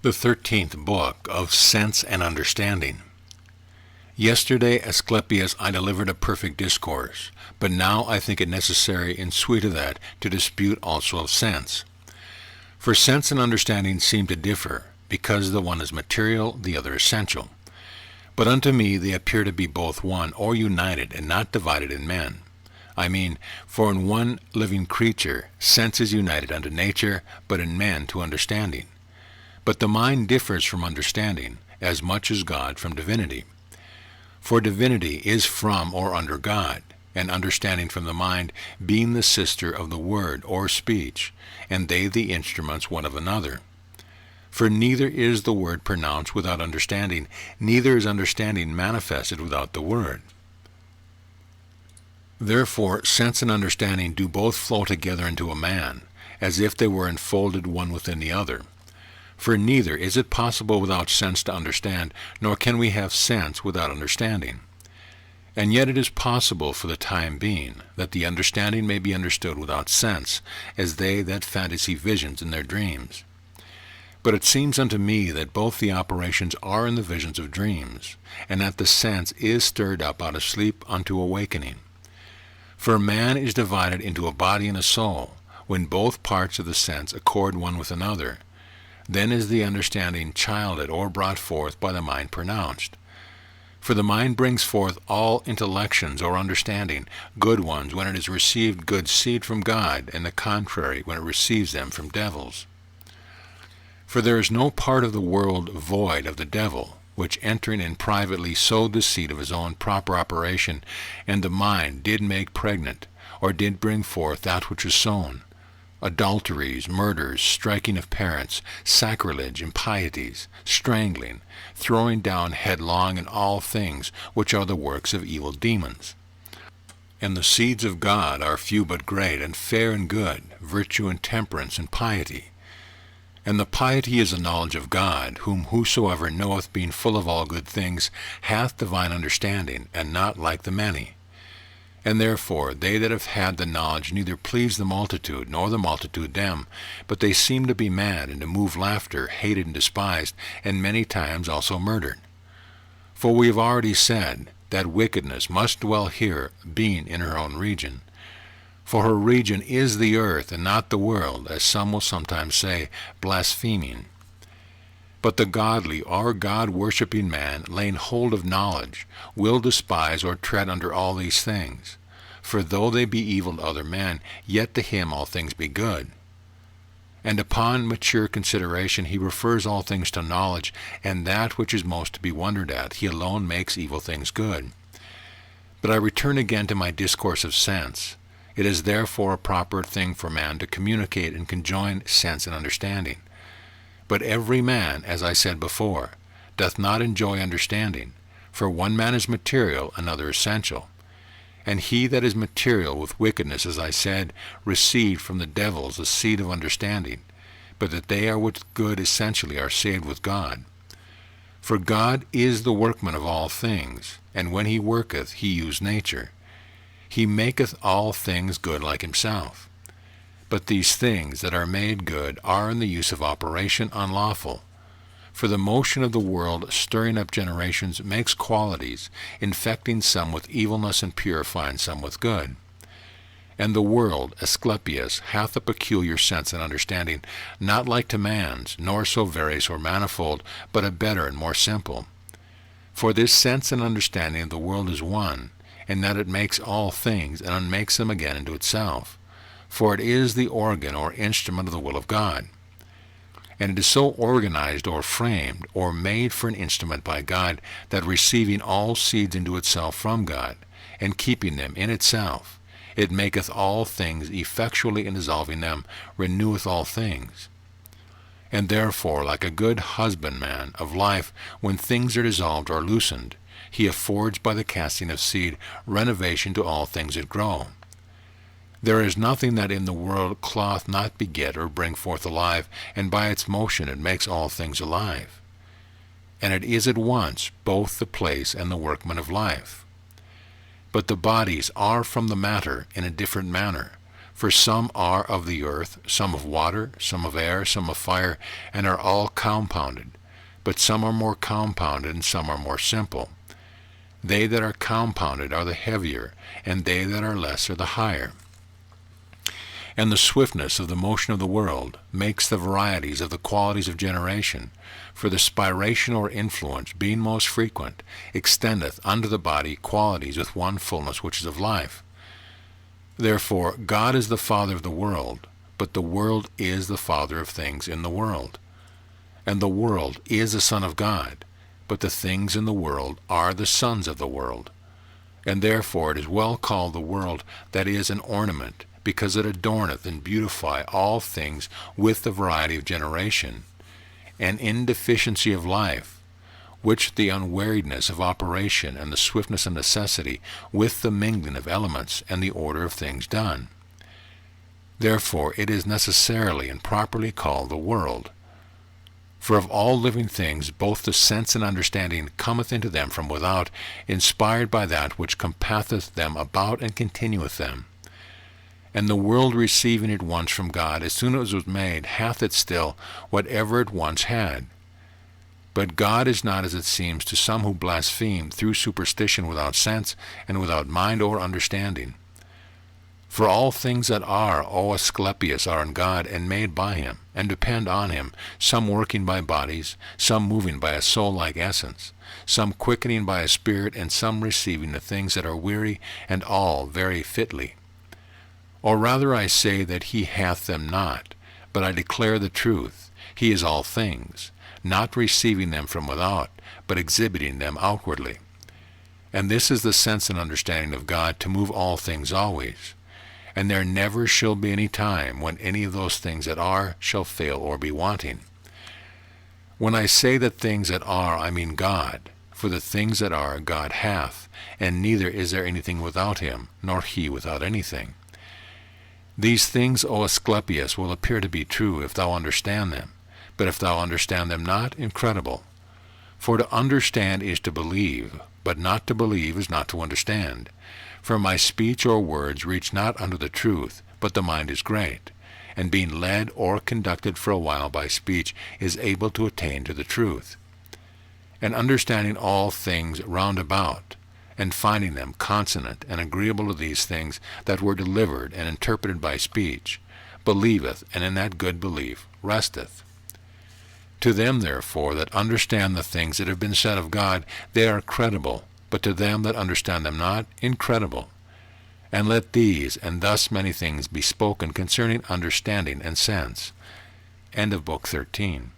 The 13th book of Sense and Understanding. Yesterday, Asclepius, I delivered a perfect discourse, but now I think it necessary, in suit of that, to dispute also of sense. For sense and understanding seem to differ, because the one is material, the other essential. But unto me they appear to be both one, or united, and not divided in men. I mean, for in one living creature sense is united unto nature, but in man to understanding. But the mind differs from understanding, as much as God from divinity. For divinity is from or under God, and understanding from the mind, being the sister of the word or speech, and they the instruments one of another. For neither is the word pronounced without understanding, neither is understanding manifested without the word. Therefore sense and understanding do both flow together into a man, as if they were enfolded one within the other. For neither is it possible without sense to understand, nor can we have sense without understanding. And yet it is possible for the time being, that the understanding may be understood without sense, as they that fantasy visions in their dreams. But it seems unto me that both the operations are in the visions of dreams, and that the sense is stirred up out of sleep unto awakening. For a man is divided into a body and a soul, when both parts of the sense accord one with another. Then is the understanding childed or brought forth by the mind pronounced. For the mind brings forth all intellections or understanding, good ones when it has received good seed from God, and the contrary when it receives them from devils. For there is no part of the world void of the devil, which entering in privately sowed the seed of his own proper operation, and the mind did make pregnant, or did bring forth that which was sown. Adulteries, murders, striking of parents, sacrilege, impieties, strangling, throwing down headlong in all things which are the works of evil demons. And the seeds of God are few but great, and fair and good, virtue and temperance and piety. And the piety is the knowledge of God, whom whosoever knoweth, being full of all good things, hath divine understanding, and not like the many. And therefore they that have had the knowledge neither please the multitude, nor the multitude them, but they seem to be mad, and to move laughter, hated and despised, and many times also murdered. For we have already said, that wickedness must dwell here, being in her own region. For her region is the earth, and not the world, as some will sometimes say, blaspheming. But the godly or God-worshipping man, laying hold of knowledge, will despise or tread under all these things. For though they be evil to other men, yet to him all things be good. And upon mature consideration he refers all things to knowledge, and that which is most to be wondered at, he alone makes evil things good. But I return again to my discourse of sense. It is therefore a proper thing for man to communicate and conjoin sense and understanding. But every man, as I said before, doth not enjoy understanding, for one man is material, another essential. And he that is material with wickedness, as I said, received from the devils the seed of understanding, but that they are with good essentially are saved with God. For God is the workman of all things, and when he worketh, he used nature. He maketh all things good like himself. But these things that are made good are in the use of operation unlawful. For the motion of the world stirring up generations makes qualities, infecting some with evilness and purifying some with good. And the world, Asclepius, hath a peculiar sense and understanding, not like to man's, nor so various or manifold, but a better and more simple. For this sense and understanding of the world is one, in that it makes all things, and unmakes them again into itself. For it is the organ or instrument of the will of God. And it is so organized or framed or made for an instrument by God, that receiving all seeds into itself from God, and keeping them in itself, it maketh all things effectually, and dissolving them, reneweth all things. And therefore, like a good husbandman of life, when things are dissolved or loosened, he affords by the casting of seed renovation to all things that grow. There is nothing that in the world cloth not beget or bring forth alive, and by its motion it makes all things alive. And it is at once both the place and the workman of life. But the bodies are from the matter in a different manner, For some are of the earth, some of water, some of air, some of fire, and are all compounded. But some are more compounded, and some are more simple. They that are compounded are the heavier, and they that are less are the higher. And the swiftness of the motion of the world makes the varieties of the qualities of generation, for the spiration or influence, being most frequent, extendeth unto the body qualities with one fullness which is of life. Therefore God is the Father of the world, but the world is the father of things in the world. And the world is the Son of God, but the things in the world are the sons of the world. And therefore it is well called the world that is an ornament, because it adorneth and beautifieth all things with the variety of generation, and indeficiency of life, which the unweariedness of operation and the swiftness of necessity, with the mingling of elements and the order of things done. Therefore it is necessarily and properly called the world. For of all living things both the sense and understanding cometh into them from without, inspired by that which compasseth them about and continueth them. And the world receiving it once from God, as soon as it was made, hath it still whatever it once had. But God is not as it seems to some who blaspheme through superstition without sense, and without mind or understanding. For all things that are, O Asclepius, are in God, and made by him, and depend on him, some working by bodies, some moving by a soul-like essence, some quickening by a spirit, and some receiving the things that are weary, and all very fitly. Or rather I say that he hath them not, but I declare the truth. He is all things, not receiving them from without, but exhibiting them outwardly. And this is the sense and understanding of God, to move all things always. And there never shall be any time when any of those things that are shall fail or be wanting. When I say that things that are, I mean God, for the things that are God hath, and neither is there anything without him, nor he without anything. These things, O Asclepius, will appear to be true if thou understand them, but if thou understand them not, incredible. For to understand is to believe, but not to believe is not to understand. For my speech or words reach not unto the truth, but the mind is great, and being led or conducted for a while by speech is able to attain to the truth. And understanding all things round about, and finding them consonant and agreeable to these things that were delivered and interpreted by speech, believeth, and in that good belief resteth. To them, therefore, that understand the things that have been said of God, they are credible, but to them that understand them not, incredible. And let these and thus many things be spoken concerning understanding and sense. End of Book 13.